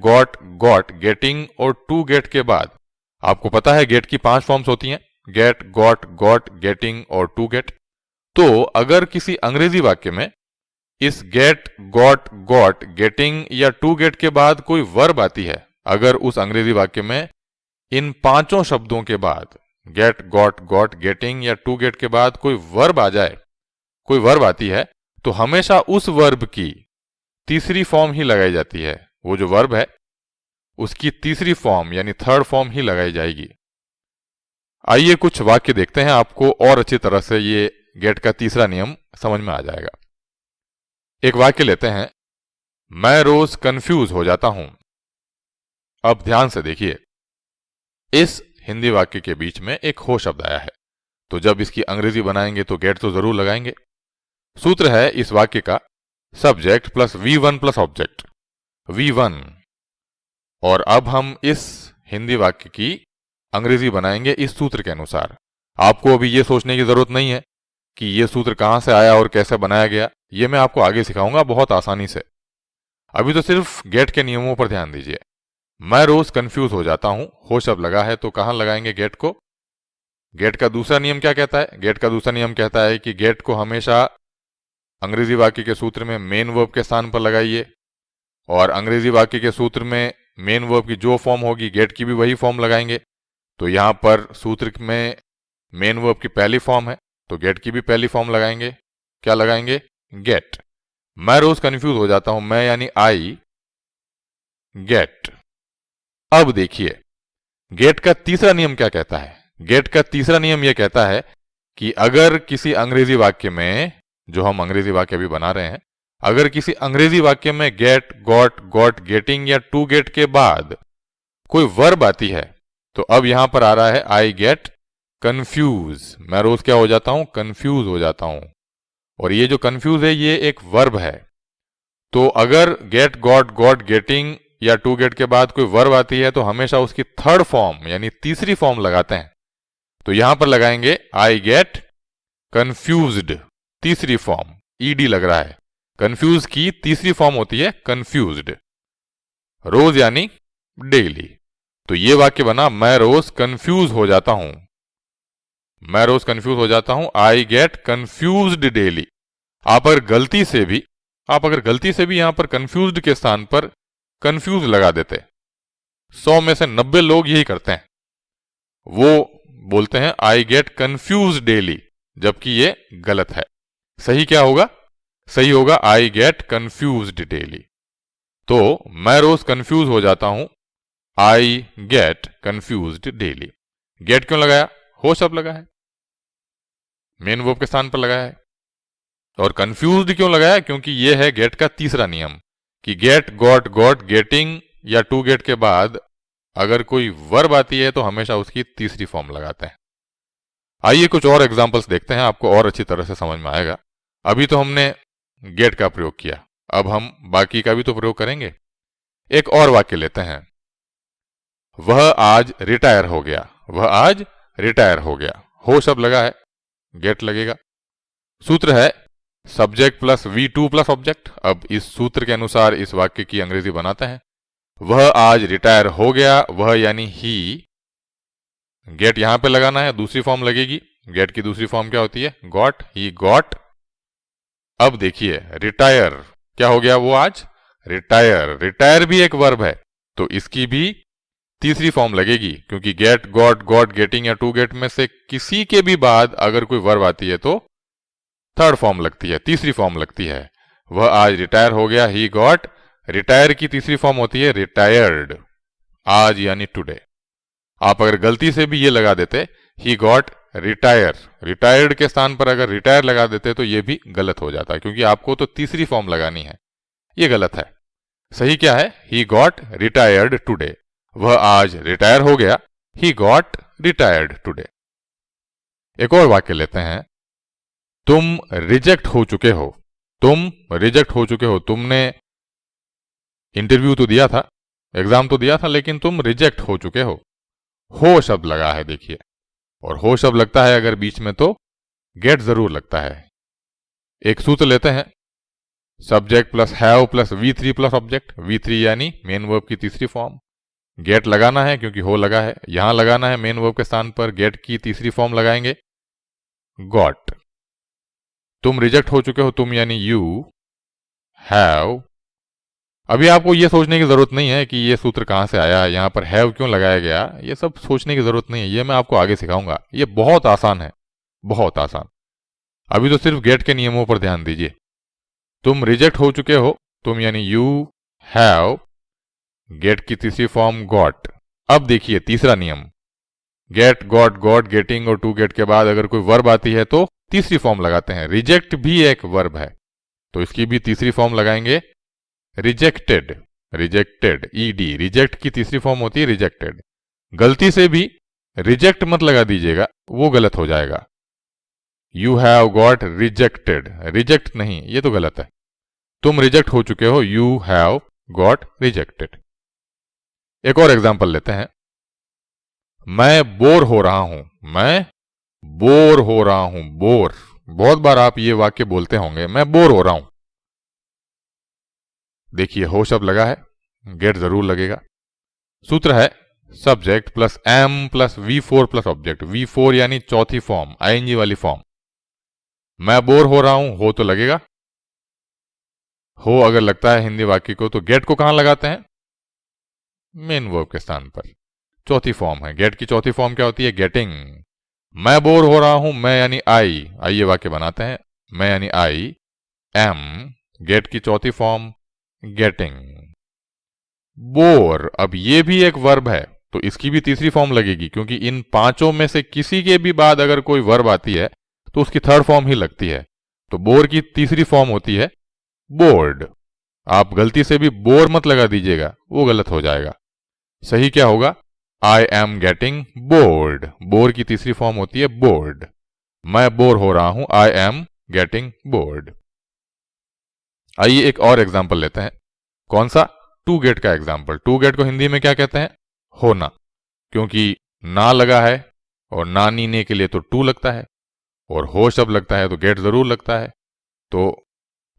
Got, getting और to get के बाद आपको पता है गेट की 5 फॉर्म्स होती हैं, गेट, गॉट, गेटिंग और टू गेट। तो अगर किसी अंग्रेजी वाक्य में इस गेट, गॉट, गेटिंग या टू गेट के बाद कोई वर्ब आती है, अगर उस अंग्रेजी वाक्य में इन 5 शब्दों के बाद गेट, गॉट, गेटिंग या टू गेट के बाद कोई वर्ब आ जाए, कोई वर्ब आती है, तो हमेशा उस वर्ब की तीसरी फॉर्म ही लगाई जाती है। वो जो वर्ब है उसकी तीसरी फॉर्म यानी थर्ड फॉर्म ही लगाई जाएगी। आइए कुछ वाक्य देखते हैं, आपको और अच्छी तरह से ये गेट का तीसरा नियम समझ में आ जाएगा। एक वाक्य लेते हैं, मैं रोज कंफ्यूज हो जाता हूं। अब ध्यान से देखिए, इस हिंदी वाक्य के बीच में एक हो शब्द आया है, तो जब इसकी अंग्रेजी बनाएंगे तो गेट तो जरूर लगाएंगे। सूत्र है इस वाक्य का subject plus V1 plus object, V1। और अब हम इस हिंदी वाक्य की अंग्रेजी बनाएंगे इस सूत्र के अनुसार। आपको अभी ये सोचने की जरूरत नहीं है कि ये सूत्र कहां से आया और कैसे बनाया गया, ये मैं आपको आगे सिखाऊंगा बहुत आसानी से। अभी तो सिर्फ गेट के नियमों पर ध्यान दीजिए। मैं रोज कंफ्यूज हो जाता हूं, हो शब्द लगा है तो कहां लगाएंगे गेट को। गेट का दूसरा नियम क्या कहता है? गेट का दूसरा नियम कहता है कि गेट को हमेशा अंग्रेजी वाक्य के सूत्र में मेन वर्ब के स्थान पर लगाइए, और अंग्रेजी वाक्य के सूत्र में मेन वर्ब की जो फॉर्म होगी गेट की भी वही फॉर्म लगाएंगे। तो यहां पर सूत्र में मेन वर्ब की पहली फॉर्म है तो गेट की भी पहली फॉर्म लगाएंगे। क्या लगाएंगे? गेट। मैं रोज कंफ्यूज हो जाता हूं, मैं यानी आई गेट। अब देखिए गेट का तीसरा नियम क्या कहता है। गेट का तीसरा नियम यह कहता है कि अगर किसी अंग्रेजी वाक्य में, जो हम अंग्रेजी वाक्य भी बना रहे हैं, अगर किसी अंग्रेजी वाक्य में गेट, गॉट, गेटिंग या टू गेट के बाद कोई वर्ब आती है, तो अब यहां पर आ रहा है आई गेट कंफ्यूज। मैं रोज क्या हो जाता हूं? कंफ्यूज हो जाता हूं। और ये जो कंफ्यूज है ये एक वर्ब है। तो अगर गेट, गॉट, गेटिंग या टू गेट के बाद कोई वर्ब आती है तो हमेशा उसकी थर्ड फॉर्म यानी तीसरी फॉर्म लगाते हैं। तो यहां पर लगाएंगे आई गेट कंफ्यूज्ड, तीसरी फॉर्म, ईडी लग रहा है। कंफ्यूज की तीसरी फॉर्म होती है कंफ्यूज्ड। रोज यानी डेली। तो ये वाक्य बना मैं रोज कंफ्यूज हो जाता हूं। मैं रोज कंफ्यूज हो जाता हूं, आई गेट कंफ्यूज्ड डेली। आप अगर गलती से भी यहां पर कंफ्यूज्ड के स्थान पर कंफ्यूज लगा देते, 100 में से 90 लोग यही करते हैं। वो बोलते हैं आई गेट कंफ्यूज डेली, जबकि ये गलत है। सही क्या होगा? सही होगा आई गेट कंफ्यूज्ड डेली। तो मैं रोज कंफ्यूज हो जाता हूं, I get confused daily. Get क्यों लगाया? हो शब्द लगा है, मेन वर्ब के स्थान पर लगाया है। और कंफ्यूज्ड क्यों लगाया? क्योंकि यह है गेट का तीसरा नियम कि गेट, गॉट, गेटिंग या टू गेट के बाद अगर कोई वर्ब आती है तो हमेशा उसकी तीसरी फॉर्म लगाते हैं। आइए कुछ और एग्जांपल्स देखते हैं, आपको और अच्छी तरह से समझ में आएगा। अभी तो हमने गेट का प्रयोग किया, अब हम बाकी का भी तो प्रयोग करेंगे। एक और वाक्य लेते हैं, वह आज रिटायर हो गया। वह आज रिटायर हो गया, हो शब्द लगा है, गेट लगेगा। सूत्र है subject plus V2 plus object. अब इस सूत्र के अनुसार इस वाक्य की अंग्रेजी बनाते हैं। वह आज रिटायर हो गया, वह यानी ही, गेट यहां पे लगाना है, दूसरी फॉर्म लगेगी। गेट की दूसरी फॉर्म क्या होती है? Got, he got. अब देखिए रिटायर क्या हो गया? वो आज रिटायर। रिटायर भी एक वर्ब है तो इसकी भी तीसरी फॉर्म लगेगी, क्योंकि गेट, गॉट, गेटिंग या टू गेट में से किसी के भी बाद अगर कोई वर्ब आती है तो थर्ड फॉर्म लगती है, तीसरी फॉर्म लगती है। वह आज रिटायर हो गया, ही गॉट। रिटायर की तीसरी फॉर्म होती है रिटायर्ड, आज यानी टुडे। आप अगर गलती से भी ये लगा देते ही गॉट रिटायर, रिटायर्ड के स्थान पर अगर रिटायर लगा देते तो ये भी गलत हो जाता, क्योंकि आपको तो तीसरी फॉर्म लगानी है। ये गलत है। सही क्या है? He got retired today. वह आज रिटायर हो गया, ही गॉट रिटायर्ड टुडे। एक और वाक्य लेते हैं, तुम रिजेक्ट हो चुके हो। तुम रिजेक्ट हो चुके हो। तुमने इंटरव्यू तो दिया था, एग्जाम तो दिया था, लेकिन तुम रिजेक्ट हो चुके हो शब्द लगा है देखिए। और हो शब्द लगता है अगर बीच में तो गेट जरूर लगता है। एक सूत्र लेते हैं, subject plus have plus V3 plus object, V3 यानी मेन वर्ब की तीसरी फॉर्म। गेट लगाना है क्योंकि हो लगा है, यहां लगाना है मेन वर्ब के स्थान पर, गेट की तीसरी फॉर्म लगाएंगे गॉट। तुम रिजेक्ट हो चुके हो, तुम यानी यू हैव। अभी आपको यह सोचने की जरूरत नहीं है कि यह सूत्र कहां से आया, यहां पर हैव क्यों लगाया गया, यह सब सोचने की जरूरत नहीं है, यह मैं आपको आगे सिखाऊंगा। यह बहुत आसान है, बहुत आसान। अभी तो सिर्फ गेट के नियमों पर ध्यान दीजिए। तुम रिजेक्ट हो चुके हो, तुम यानी यू हैव, गेट की तीसरी फॉर्म गॉट। अब देखिए तीसरा नियम, गेट गॉट गॉट गेटिंग और टू गेट के बाद अगर कोई वर्ब आती है तो तीसरी फॉर्म लगाते हैं। रिजेक्ट भी एक वर्ब है तो इसकी भी तीसरी फॉर्म लगाएंगे रिजेक्टेड। रिजेक्टेड ईडी, रिजेक्ट की तीसरी फॉर्म होती है रिजेक्टेड। गलती से भी रिजेक्ट मत लगा दीजिएगा, वो गलत हो जाएगा। You have got rejected, reject नहीं, ये तो गलत है। तुम रिजेक्ट हो चुके हो, यू हैव गॉट रिजेक्टेड। एक और एग्जांपल लेते हैं, मैं बोर हो रहा हूं, मैं बोर हो रहा हूं, बोर। बहुत बार आप ये वाक्य बोलते होंगे, मैं बोर हो रहा हूं। देखिए हो शब्द लगा है, गेट जरूर लगेगा। सूत्र है subject plus M plus V4 plus object. V4 यानी चौथी फॉर्म, आईएनजी वाली फॉर्म। मैं बोर हो रहा हूं, हो तो लगेगा। हो अगर लगता है हिंदी वाक्य को तो गेट को कहां लगाते हैं, मेन वर्ब के स्थान पर। चौथी फॉर्म है, गेट की चौथी फॉर्म क्या होती है, गेटिंग। मैं बोर हो रहा हूं, मैं यानी आई, आइए वाक्य बनाते हैं। मैं यानी आई एम, गेट की चौथी फॉर्म गेटिंग। बोर, अब ये भी एक वर्ब है तो इसकी भी तीसरी फॉर्म लगेगी, क्योंकि इन पांचों में से किसी के भी बाद अगर कोई वर्ब आती है तो उसकी थर्ड फॉर्म ही लगती है। तो बोर की तीसरी फॉर्म होती है बोर्ड। आप गलती से भी बोर मत लगा दीजिएगा, वो गलत हो जाएगा। सही क्या होगा, I am getting bored. Bore की तीसरी फॉर्म होती है बोर्ड। मैं बोर हो रहा हूं, आई एम गेटिंग बोर्ड। आइए एक और एग्जाम्पल लेते हैं। कौन सा, टू गेट का एग्जाम्पल। टू गेट को हिंदी में क्या कहते हैं, होना। क्योंकि ना लगा है और ना नीने के लिए तो टू लगता है, और हो शब्द लगता है तो गेट जरूर लगता है। तो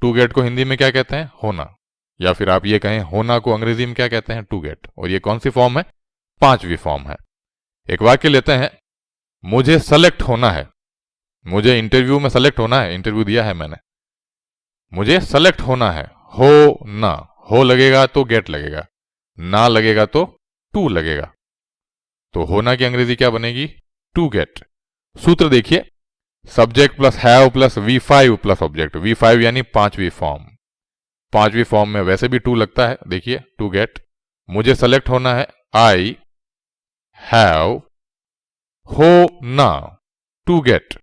टू गेट को हिंदी में क्या कहते हैं, होना। या फिर आप ये कहें होना को अंग्रेजी में क्या कहते हैं, टू गेट। और ये कौन सी फॉर्म है, पांचवी फॉर्म है। एक वाक्य लेते हैं, मुझे सेलेक्ट होना है। मुझे इंटरव्यू में सेलेक्ट होना है, इंटरव्यू दिया है मैंने, मुझे सेलेक्ट होना है। हो ना, हो लगेगा तो गेट लगेगा, ना लगेगा तो टू लगेगा। तो होना की अंग्रेजी क्या बनेगी, टू गेट। सूत्र देखिए, subject plus have plus V5 plus object. V5 यानी पांचवी फॉर्म। पांचवी फॉर्म में वैसे भी टू लगता है, देखिए टू गेट। मुझे सेलेक्ट होना है, आई हैव, हो ना, टू गेट।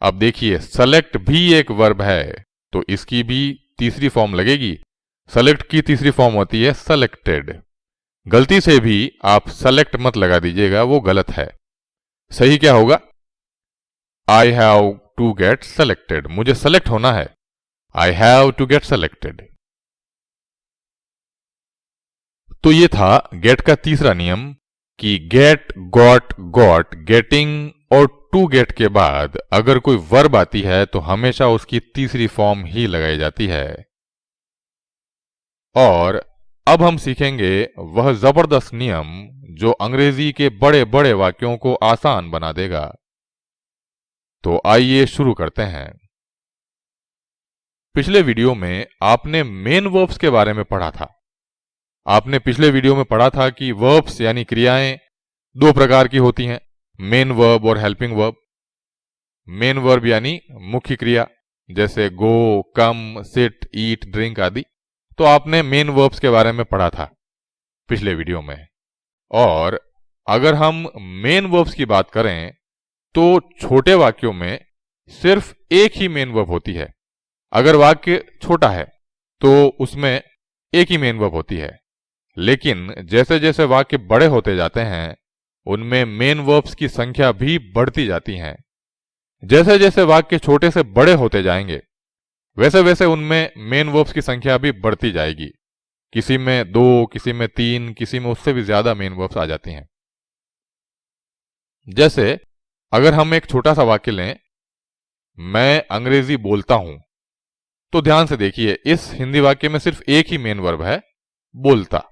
अब देखिए सेलेक्ट भी एक वर्ब है तो इसकी भी तीसरी फॉर्म लगेगी। सेलेक्ट की तीसरी फॉर्म होती है सेलेक्टेड। गलती से भी आप सेलेक्ट मत लगा दीजिएगा, वो गलत है। सही क्या होगा, I have to get selected. मुझे सेलेक्ट होना है, I have to get selected. तो ये था गेट का तीसरा नियम कि गेट, गॉट, गॉट, गेटिंग और टू गेट के बाद अगर कोई वर्ब आती है तो हमेशा उसकी तीसरी फॉर्म ही लगाई जाती है। और अब हम सीखेंगे वह जबरदस्त नियम जो अंग्रेजी के बड़े बड़े वाक्यों को आसान बना देगा। तो आइए शुरू करते हैं। पिछले वीडियो में आपने मेन वर्ब्स के बारे में पढ़ा था। आपने पिछले वीडियो में पढ़ा था कि वर्ब्स यानी क्रियाएं दो प्रकार की होती हैं, मेन वर्ब और हेल्पिंग वर्ब। मेन वर्ब यानी मुख्य क्रिया, जैसे गो, कम, सिट, ईट, ड्रिंक आदि। तो आपने मेन वर्ब्स के बारे में पढ़ा था पिछले वीडियो में। और अगर हम मेन वर्ब्स की बात करें तो छोटे वाक्यों में सिर्फ एक ही मेन वर्ब होती है। अगर वाक्य छोटा है तो उसमें एक ही मेन वर्ब होती है। लेकिन जैसे जैसे वाक्य बड़े होते जाते हैं उनमें मेन वर्ब्स की संख्या भी बढ़ती जाती है। जैसे जैसे वाक्य छोटे से बड़े होते जाएंगे वैसे वैसे उनमें मेन वर्ब्स की संख्या भी बढ़ती जाएगी। किसी में 2, किसी में 3, किसी में उससे भी ज्यादा मेन वर्ब्स आ जाती हैं। जैसे अगर हम एक छोटा सा वाक्य लें, मैं अंग्रेजी बोलता हूं, तो ध्यान से देखिए, इस हिंदी वाक्य में सिर्फ एक ही मेन वर्ब है, बोलता।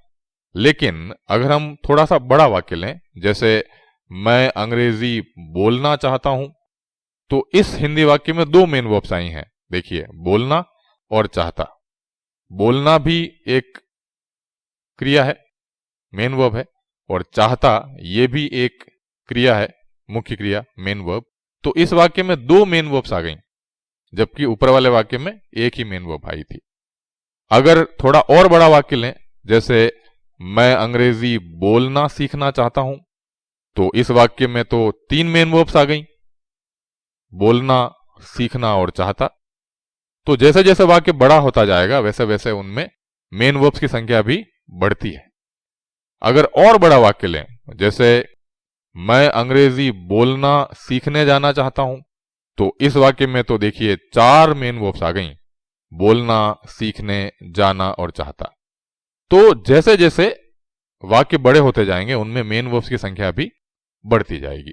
लेकिन अगर हम थोड़ा सा बड़ा वाक्य लें, जैसे मैं अंग्रेजी बोलना चाहता हूं, तो इस हिंदी वाक्य में दो मेन वर्ब्स आई हैं। देखिए, बोलना और चाहता। बोलना भी एक क्रिया है, मेन वर्ब है, और चाहता ये भी एक क्रिया है, मुख्य क्रिया, मेन वर्ब। तो इस वाक्य में दो मेन वर्ब्स आ गई, जबकि ऊपर वाले वाक्य में एक ही मेन वर्ब आई थी। अगर थोड़ा और बड़ा वाक्य लें, जैसे मैं अंग्रेजी बोलना सीखना चाहता हूं, तो इस वाक्य में तो तीन मेन वर्ब्स आ गई, बोलना, सीखना और चाहता। तो जैसे जैसे वाक्य बड़ा होता जाएगा, वैसे वैसे उनमें मेन वर्ब्स की संख्या भी बढ़ती है। अगर और बड़ा वाक्य लें, जैसे मैं अंग्रेजी बोलना सीखने जाना चाहता हूं, तो इस वाक्य में तो देखिए चार मेन वर्ब्स आ गई, बोलना, सीखने, जाना और चाहता। तो जैसे जैसे वाक्य बड़े होते जाएंगे, उनमें मेन वर्ब्स की संख्या भी बढ़ती जाएगी।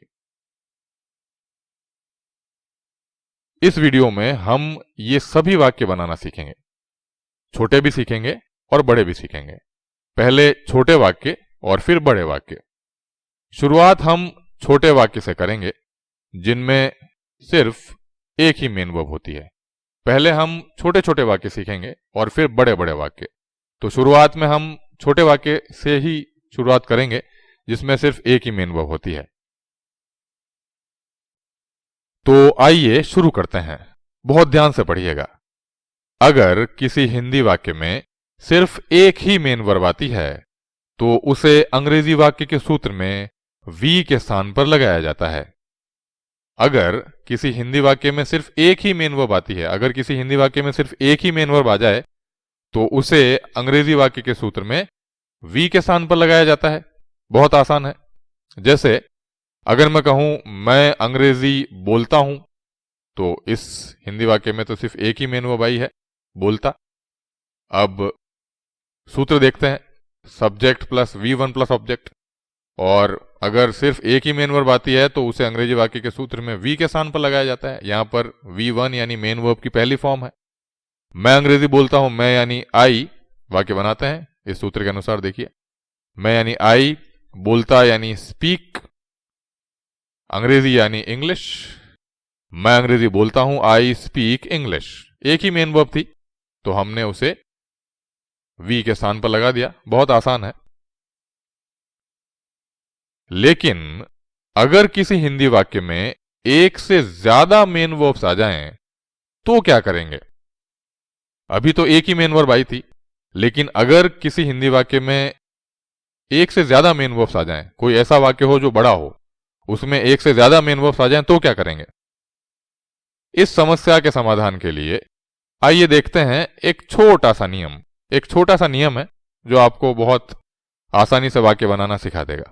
इस वीडियो में हम ये सभी वाक्य बनाना सीखेंगे, छोटे भी सीखेंगे और बड़े भी सीखेंगे। पहले छोटे वाक्य और फिर बड़े वाक्य। शुरुआत हम छोटे वाक्य से करेंगे, जिनमें सिर्फ एक ही मेन वर्ब होती है। पहले हम छोटे छोटे वाक्य सीखेंगे और फिर बड़े बड़े वाक्य। तो शुरुआत में हम छोटे वाक्य से ही शुरुआत करेंगे, जिसमें सिर्फ एक ही मेन वर्ब होती है। तो आइए शुरू करते हैं। बहुत ध्यान से पढ़िएगा। अगर किसी हिंदी वाक्य में सिर्फ एक ही मेन वर्ब आती है, तो उसे अंग्रेजी वाक्य के सूत्र में वी के स्थान पर लगाया जाता है। अगर किसी हिंदी वाक्य में सिर्फ एक ही मेन वर्ब आती है, अगर किसी हिंदी वाक्य में सिर्फ एक ही मेन वर्ब आ जाए, तो उसे अंग्रेजी वाक्य के सूत्र में वी के स्थान पर लगाया जाता है। बहुत आसान है। जैसे अगर मैं कहूं मैं अंग्रेजी बोलता हूं, तो इस हिंदी वाक्य में तो सिर्फ एक ही मेन वर्ब आई है, बोलता। अब सूत्र देखते हैं, subject plus V1 plus object. और अगर सिर्फ एक ही मेन वर्ब आती है, तो उसे अंग्रेजी वाक्य के सूत्र में वी के स्थान पर लगाया जाता है। यहां पर V1 यानी मेन वर्ब की पहली फॉर्म है। मैं अंग्रेजी बोलता हूं, मैं यानी आई, वाक्य बनाते हैं इस सूत्र के अनुसार। देखिए, मैं यानी आई, बोलता यानी स्पीक, अंग्रेजी यानी इंग्लिश। मैं अंग्रेजी बोलता हूं, आई स्पीक इंग्लिश। एक ही मेन वर्ब थी, तो हमने उसे वी के स्थान पर लगा दिया। बहुत आसान है। लेकिन अगर किसी हिंदी वाक्य में एक से ज्यादा मेन वर्ब्स आ जाएं, तो क्या करेंगे? अभी तो एक ही मेन वर्ब आई थी, लेकिन अगर किसी हिंदी वाक्य में एक से ज्यादा मेन वर्ब्स आ जाएं, कोई ऐसा वाक्य हो जो बड़ा हो, उसमें एक से ज्यादा मेन वर्ब्स आ जाएं, तो क्या करेंगे? इस समस्या के समाधान के लिए आइए देखते हैं एक छोटा सा नियम। एक छोटा सा नियम है जो आपको बहुत आसानी से वाक्य बनाना सिखा देगा।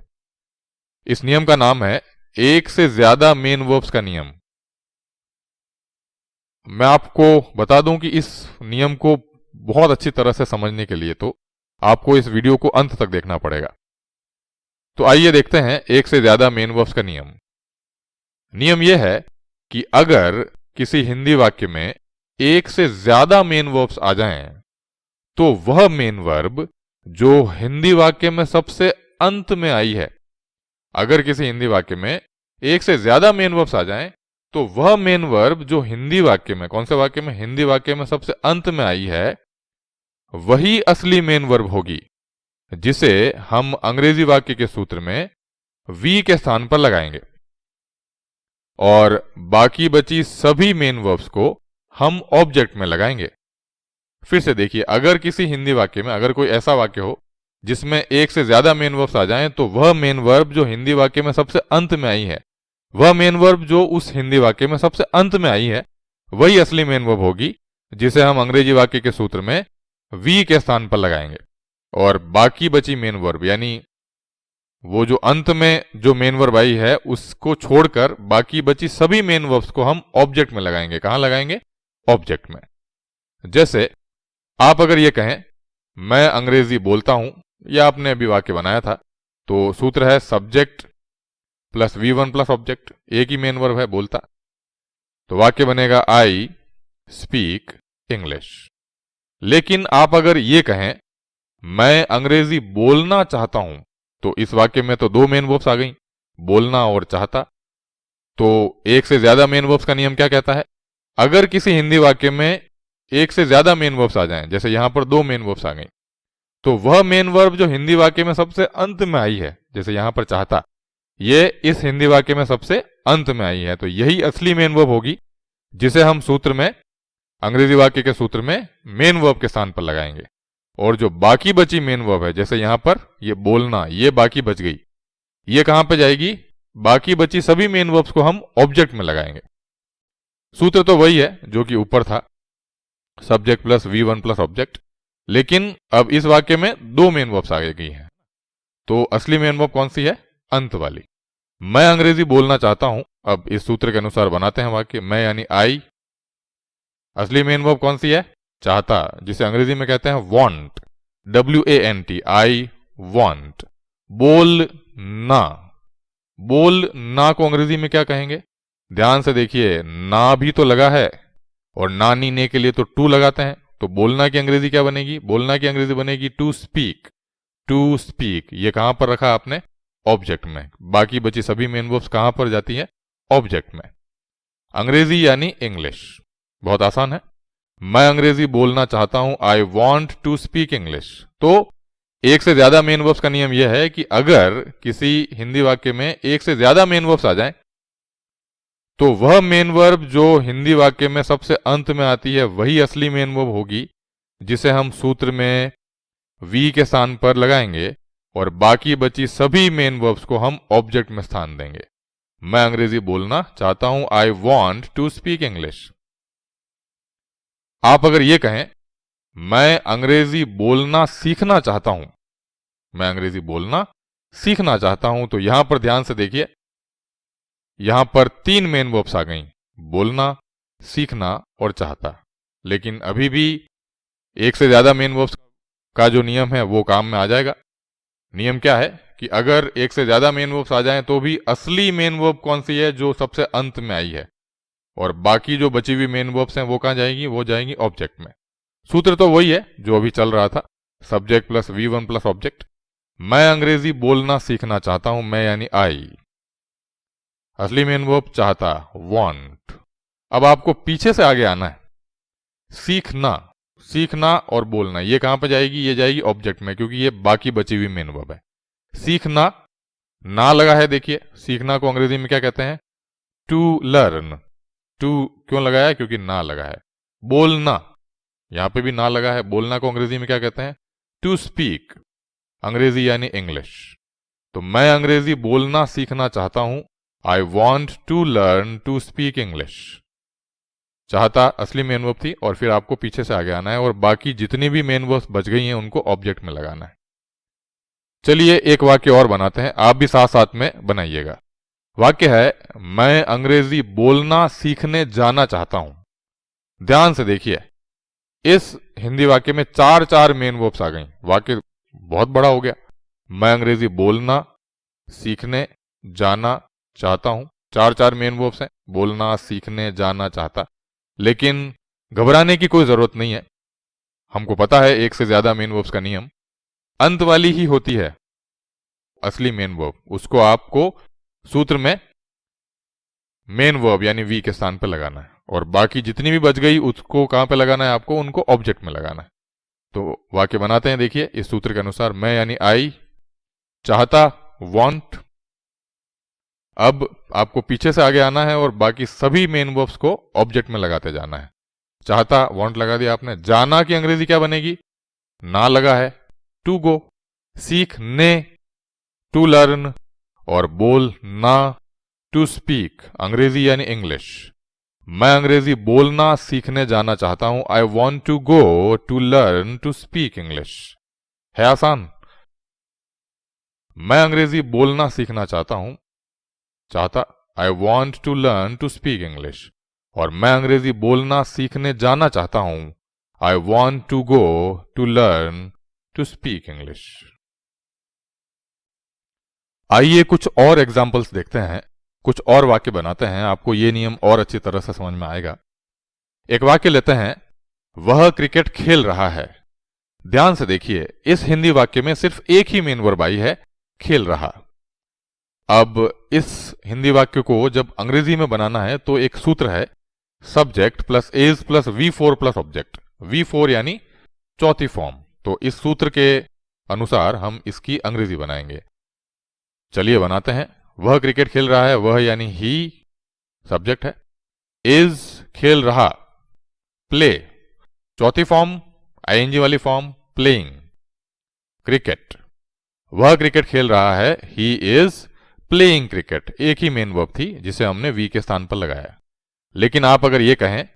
इस नियम का नाम है एक से ज्यादा मेन वर्ब्स का नियम। मैं आपको बता दूं कि इस नियम को बहुत अच्छी तरह से समझने के लिए तो आपको इस वीडियो को अंत तक देखना पड़ेगा। तो आइए देखते हैं एक से ज्यादा मेन वर्ब्स का नियम। नियम यह है कि अगर किसी हिंदी वाक्य में एक से ज्यादा मेन वर्ब्स आ जाएं, तो वह मेन वर्ब जो हिंदी वाक्य में सबसे अंत में आई है, अगर किसी हिंदी वाक्य में एक से ज्यादा मेन वर्ब्स आ जाएं, तो वह मेन वर्ब जो हिंदी वाक्य में, कौन से वाक्य में? हिंदी वाक्य में सबसे अंत में आई है, वही असली मेन वर्ब होगी, जिसे हम अंग्रेजी वाक्य के सूत्र में वी के स्थान पर लगाएंगे। और बाकी बची सभी मेन वर्ब्स को हम ऑब्जेक्ट में लगाएंगे। फिर से देखिए, अगर किसी हिंदी वाक्य में, अगर कोई ऐसा वाक्य हो जिसमें एक से ज्यादा मेन वर्ब्स आ जाएं, तो वह मेन वर्ब जो हिंदी वाक्य में सबसे अंत में आई है, वह मेन वर्ब जो उस हिंदी वाक्य में सबसे अंत में आई है, वही असली मेन वर्ब होगी, जिसे हम अंग्रेजी वाक्य के सूत्र में वी के स्थान पर लगाएंगे। और बाकी बची मेन वर्ब, यानी वो जो अंत में जो मेन वर्ब आई है, उसको छोड़कर बाकी बची सभी मेन वर्ब्स को हम ऑब्जेक्ट में लगाएंगे। कहां लगाएंगे? ऑब्जेक्ट में। जैसे आप अगर ये कहें मैं अंग्रेजी बोलता हूं, या आपने अभी वाक्य बनाया था, तो सूत्र है subject plus V1 plus object. एक ही मेन वर्ब है, बोलता। तो वाक्य बनेगा आई स्पीक इंग्लिश। लेकिन आप अगर ये कहें मैं अंग्रेजी बोलना चाहता हूं, तो इस वाक्य में तो दो मेन वर्ब्स आ गई, बोलना और चाहता। तो एक से ज्यादा मेन वर्ब्स का नियम क्या कहता है? अगर किसी हिंदी वाक्य में एक से ज्यादा मेन वर्ब्स आ जाएं, जैसे यहां पर दो मेन वर्ब्स आ गई, तो वह मेन वर्ब जो हिंदी वाक्य में सबसे अंत में आई है, जैसे यहां पर चाहता, ये इस हिंदी वाक्य में सबसे अंत में आई है, तो यही असली मेन वर्ब होगी जिसे हम सूत्र में, अंग्रेजी वाक्य के सूत्र में मेन वर्ब के स्थान पर लगाएंगे। और जो बाकी बची मेन वर्ब है, जैसे यहां पर ये बोलना, ये बाकी बच गई, ये कहां पे जाएगी? बाकी बची सभी मेन वर्ब्स को हम ऑब्जेक्ट में लगाएंगे। सूत्र तो वही है जो कि ऊपर था, subject plus V1 plus object, लेकिन अब इस वाक्य में दो मेन वर्ब्स आ गई हैं। तो असली मेन वर्ब कौन सी है? अंत वाली। मैं अंग्रेजी बोलना चाहता हूं। अब इस सूत्र के अनुसार बनाते हैं वाक्य। मैं यानी आई, असली मेन वर्ब कौन सी है? चाहता, जिसे अंग्रेजी में कहते हैं वांट, WANT, आई वांट। बोलना, बोलना को अंग्रेजी में क्या कहेंगे? ध्यान से देखिए, ना भी तो लगा है और ना नी ने के लिए तो टू लगाते हैं, तो बोलना की अंग्रेजी क्या बनेगी? बोलना की अंग्रेजी बनेगी टू स्पीक। टू स्पीक ये कहां पर रखा आपने? ऑब्जेक्ट में। बाकी बची सभी मेन वर्ब्स कहां पर जाती है? ऑब्जेक्ट में। अंग्रेजी यानी इंग्लिश, बहुत आसान है। मैं अंग्रेजी बोलना चाहता हूं, I want to speak English. तो एक से ज्यादा मेन वर्ब्स का नियम यह है कि अगर किसी हिंदी वाक्य में एक से ज्यादा मेन वर्ब्स आ जाएं, तो वह मेन वर्ब जो हिंदी वाक्य में सबसे अंत में आती है वही असली मेन वर्ब होगी, जिसे हम सूत्र में V के स्थान पर लगाएंगे और बाकी बची सभी मेन वर्ब्स को हम ऑब्जेक्ट में स्थान देंगे। मैं अंग्रेजी बोलना चाहता हूं, I want to speak English. आप अगर ये कहें मैं अंग्रेजी बोलना सीखना चाहता हूं, मैं अंग्रेजी बोलना सीखना चाहता हूं, तो यहां पर ध्यान से देखिए, यहां पर तीन मेन वर्ब्स आ गई, बोलना, सीखना और चाहता। लेकिन अभी भी एक से ज्यादा मेन वर्ब्स का जो नियम है वो काम में आ जाएगा। नियम क्या है कि अगर एक से ज्यादा मेन वर्ब्स आ जाएं तो भी असली मेन वर्ब कौन सी है? जो सबसे अंत में आई है, और बाकी जो बची हुई मेन वर्ब्स हैं वो कहां जाएंगी? वो जाएंगी ऑब्जेक्ट में। सूत्र तो वही है जो अभी चल रहा था, subject plus V1 plus object. मैं अंग्रेजी बोलना सीखना चाहता हूं, मैं यानी आई, असली मेन वर्ब चाहता, वांट। अब आपको पीछे से आगे आना है। सीखना, सीखना और बोलना ये कहां पर जाएगी? ये जाएगी ऑब्जेक्ट में, क्योंकि ये बाकी बची हुई मेन वर्ब है। सीखना, ना लगा है, देखिए सीखना को अंग्रेजी में क्या कहते हैं? To learn. टू क्यों लगाया है? क्योंकि ना लगा है। बोलना, यहां पे भी ना लगा है। बोलना को अंग्रेजी में क्या कहते हैं? टू स्पीक, अंग्रेजी यानी इंग्लिश। तो मैं अंग्रेजी बोलना सीखना चाहता हूं, I want to learn to speak English. चाहता असली मेन वर्ब थी, और फिर आपको पीछे से आगे आना है और बाकी जितनी भी मेन वर्ब्स बच गई हैं उनको ऑब्जेक्ट में लगाना है। चलिए एक वाक्य और बनाते हैं, आप भी साथ साथ में बनाइएगा। वाक्य है, मैं अंग्रेजी बोलना सीखने जाना चाहता हूं। ध्यान से देखिए, इस हिंदी वाक्य में चार चार मेन वर्ब्स आ गई, वाक्य बहुत बड़ा हो गया। मैं अंग्रेजी बोलना सीखने जाना चाहता हूं, चार चार मेन वर्ब्स हैं, बोलना सीखने जाना चाहता। लेकिन घबराने की कोई जरूरत नहीं है, हमको पता है एक से ज्यादा मेन वर्ब्स का नियम, अंत वाली ही होती है असली मेन वर्ब, उसको आपको सूत्र में मेन वर्ब यानी V के स्थान पर लगाना है, और बाकी जितनी भी बच गई उसको कहां पे लगाना है? आपको उनको ऑब्जेक्ट में लगाना है। तो वाक्य बनाते हैं, देखिए इस सूत्र के अनुसार। मैं यानी आई, चाहता वांट। अब आपको पीछे से आगे आना है और बाकी सभी मेन वर्ब्स को ऑब्जेक्ट में लगाते जाना है। चाहता वांट लगा दिया आपने। जाना की अंग्रेजी क्या बनेगी? ना लगा है, टू गो। सीखने, टू लर्न। और बोलना, टू स्पीक, अंग्रेजी यानी इंग्लिश। मैं अंग्रेजी बोलना सीखने जाना चाहता हूं, I want to go to learn to speak English. है आसान। मैं अंग्रेजी बोलना सीखना चाहता हूं, चाहता, I want to learn to speak English. और मैं अंग्रेजी बोलना सीखने जाना चाहता हूं, I want to go to learn to speak English. आइए कुछ और एग्जाम्पल्स देखते हैं, कुछ और वाक्य बनाते हैं, आपको ये नियम और अच्छी तरह से समझ में आएगा। एक वाक्य लेते हैं, वह क्रिकेट खेल रहा है। ध्यान से देखिए, इस हिंदी वाक्य में सिर्फ एक ही मेन वर्ब आई है, खेल रहा। अब इस हिंदी वाक्य को जब अंग्रेजी में बनाना है तो एक सूत्र है, subject plus is plus V4 plus object. V4 यानी चौथी फॉर्म। तो इस सूत्र के अनुसार हम इसकी अंग्रेजी बनाएंगे। चलिए बनाते हैं। वह क्रिकेट खेल रहा है, वह यानी ही सब्जेक्ट है। इज खेल रहा, प्ले चौथी फॉर्म, ING वाली फॉर्म, प्लेइंग। क्रिकेट, वह क्रिकेट खेल रहा है, ही इज प्लेइंग क्रिकेट। एक ही मेन वर्ब थी जिसे हमने वी के स्थान पर लगाया। लेकिन आप अगर ये कहें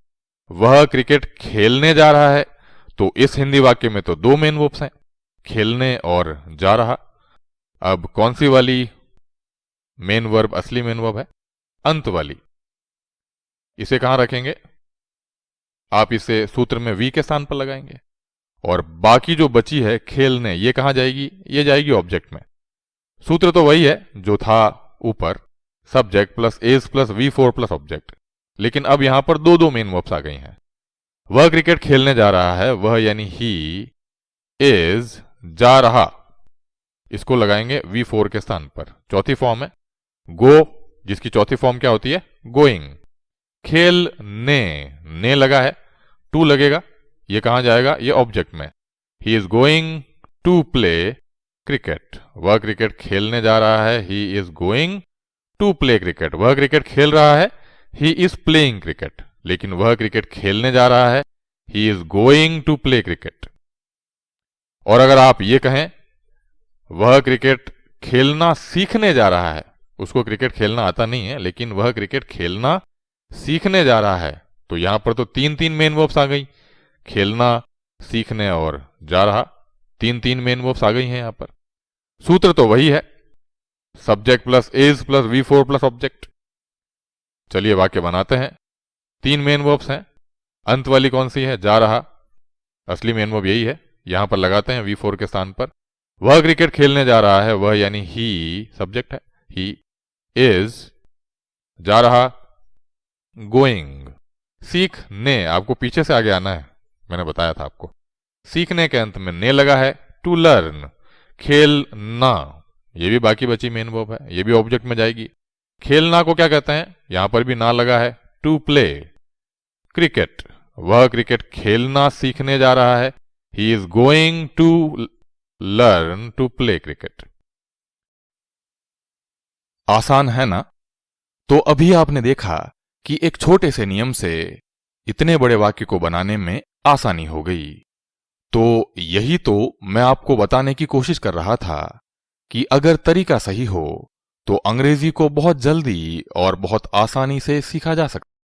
वह क्रिकेट खेलने जा रहा है, तो इस हिंदी वाक्य में तो दो मेन वर्ब्स हैं, खेलने और जा रहा। अब कौन सी वाली मेन वर्ब असली मेन वर्ब है? अंत वाली। इसे कहां रखेंगे? आप इसे सूत्र में वी के स्थान पर लगाएंगे। और बाकी जो बची है खेलने, ये कहां जाएगी? ये जाएगी ऑब्जेक्ट में। सूत्र तो वही है जो था ऊपर, subject plus is plus V4 plus object. लेकिन अब यहां पर दो दो मेन वर्ब्स आ गई हैं। वह क्रिकेट खेलने जा रहा है, वह यानी ही इज जा रहा, इसको लगाएंगे V4 के स्थान पर। चौथी फॉर्म है गो, जिसकी चौथी फॉर्म क्या होती है? गोइंग। खेलने, ने लगा है, टू लगेगा, ये कहां जाएगा? ये ऑब्जेक्ट में। He is going to play cricket. वह क्रिकेट खेलने जा रहा है, he is going to play cricket. वह क्रिकेट खेल रहा है, ही इज प्लेइंग क्रिकेट। लेकिन वह क्रिकेट खेलने जा रहा है, he is going to play cricket. और अगर आप ये कहें वह क्रिकेट खेलना सीखने जा रहा है, उसको क्रिकेट खेलना आता नहीं है लेकिन वह क्रिकेट खेलना सीखने जा रहा है, तो यहां पर तो तीन तीन मेन वर्ब्स आ गई, खेलना, सीखने और जा रहा। तीन तीन मेन वर्ब्स आ गई हैं यहां पर। सूत्र तो वही है, subject plus is plus V4 plus object. चलिए वाक्य बनाते हैं। तीन मेन वर्ब्स हैं, अंत वाली कौन सी है? जा रहा। असली मेन वर्ब यही है, यहां पर लगाते हैं V4 के स्थान पर। वह क्रिकेट खेलने जा रहा है, वह यानी ही सब्जेक्ट है, ही इज जा रहा, गोइंग। सीखने, आपको पीछे से आगे आना है, मैंने बताया था आपको। सीखने के अंत में ने लगा है, टू लर्न। खेलना, ये भी बाकी बची मेन वर्ब है, ये भी ऑब्जेक्ट में जाएगी। खेलना को क्या कहते हैं? यहां पर भी ना लगा है, टू प्ले क्रिकेट। वह क्रिकेट खेलना सीखने जा रहा है, he is going to learn to play cricket. आसान है ना? तो अभी आपने देखा कि एक छोटे से नियम से इतने बड़े वाक्य को बनाने में आसानी हो गई। तो यही तो मैं आपको बताने की कोशिश कर रहा था कि अगर तरीका सही हो तो अंग्रेजी को बहुत जल्दी और बहुत आसानी से सीखा जा सकता है।